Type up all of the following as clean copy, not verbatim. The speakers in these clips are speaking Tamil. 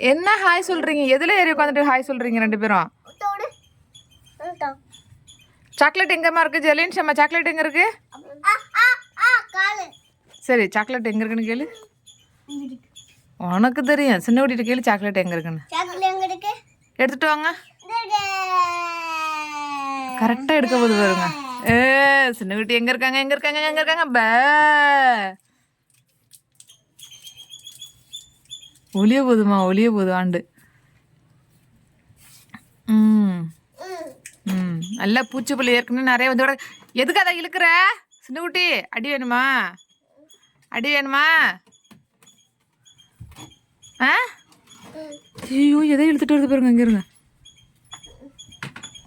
என்ன ஹாய் சொல்கிறீங்க? எதில் ஏறி உட்காந்துட்டு ஹாய் சொல்கிறீங்க ரெண்டு பேரும்? சாக்லேட் எங்கேம்மா இருக்குது? ஜெலின் ஷம்மா சாக்லேட் எங்கே இருக்குது? சரி சாக்லேட் எங்கே இருக்குன்னு கேளு. உனக்கு தெரியும், சின்ன குட்டிட்டு கேளு சாக்லேட் எங்கே இருக்குன்னு. எடுத்துட்டு வாங்க. கரெக்டாக எடுக்க போது பாருங்க. சின்ன குட்டி எங்கே இருக்காங்க எங்கே இருக்காங்க எங்கே இருக்காங்க? பே ஒளிய போதுமா, ஒளிய போதும் ஆண்டு. நல்லா பூச்சிப்புள்ளி ஏற்கனவே நிறைய வந்து. எதுக்கு அதை இழுக்கிற சின்ன குட்டி? அடி வேணுமா? அடி வேணுமா? ஐயோ எதை இழுத்துட்டு வருது பாருங்க. இங்கே இருங்க.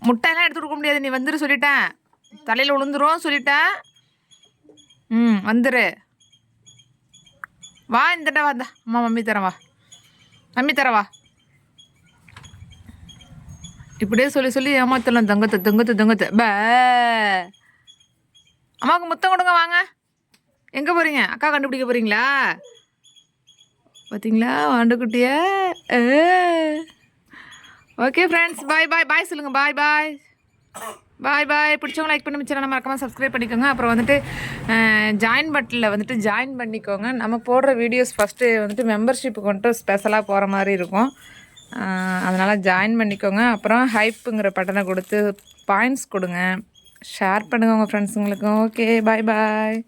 முட்டையெல்லாம் எடுத்து கொடுக்க முடியாது, நீ வந்துரு சொல்லிட்டேன். தலையில் விழுந்துரும் சொல்லிட்டேன். வந்துரு வா. இந்தட்டா வந்தா அம்மா மம்மி தரேன் வா, மம்மி தரவா. இப்படியே சொல்லி சொல்லி ஏமாத்தலாம். தங்கத்தை தங்கத்தை தங்கத்தை பே. அம்மாவுக்கு முத்தம் கொடுங்க வாங்க. எங்கே போகிறீங்க? அக்கா கண்டுபிடிக்க போகிறீங்களா? பார்த்தீங்களா ஆண்டுக்குட்டிய? ஓகே ஃப்ரெண்ட்ஸ், பாய் பாய் பாய் சொல்லுங்கள். பாய் பாய் பாய் பாய். பிடிச்சவங்க லைக் பண்ணி சேனலை மறக்காமல் சப்ஸ்கிரைப் பண்ணிக்கோங்க. அப்புறம் வந்துட்டு ஜாயின் பட்டனில் வந்துட்டு ஜாயின் பண்ணிக்கோங்க. நம்ம போடுற வீடியோஸ் ஃபஸ்ட்டு வந்துட்டு மெம்பர்ஷிப்புக்கு வந்துட்டு ஸ்பெஷலாக போகிற மாதிரி இருக்கும். அதனால் ஜாயின் பண்ணிக்கோங்க. அப்புறம் ஹைப்புங்கிற பட்டனை கொடுத்து பாயிண்ட்ஸ் கொடுங்க. ஷேர் பண்ணுங்கள் உங்கள் ஃப்ரெண்ட்ஸுங்களுக்கும். ஓகே பாய் பாய்.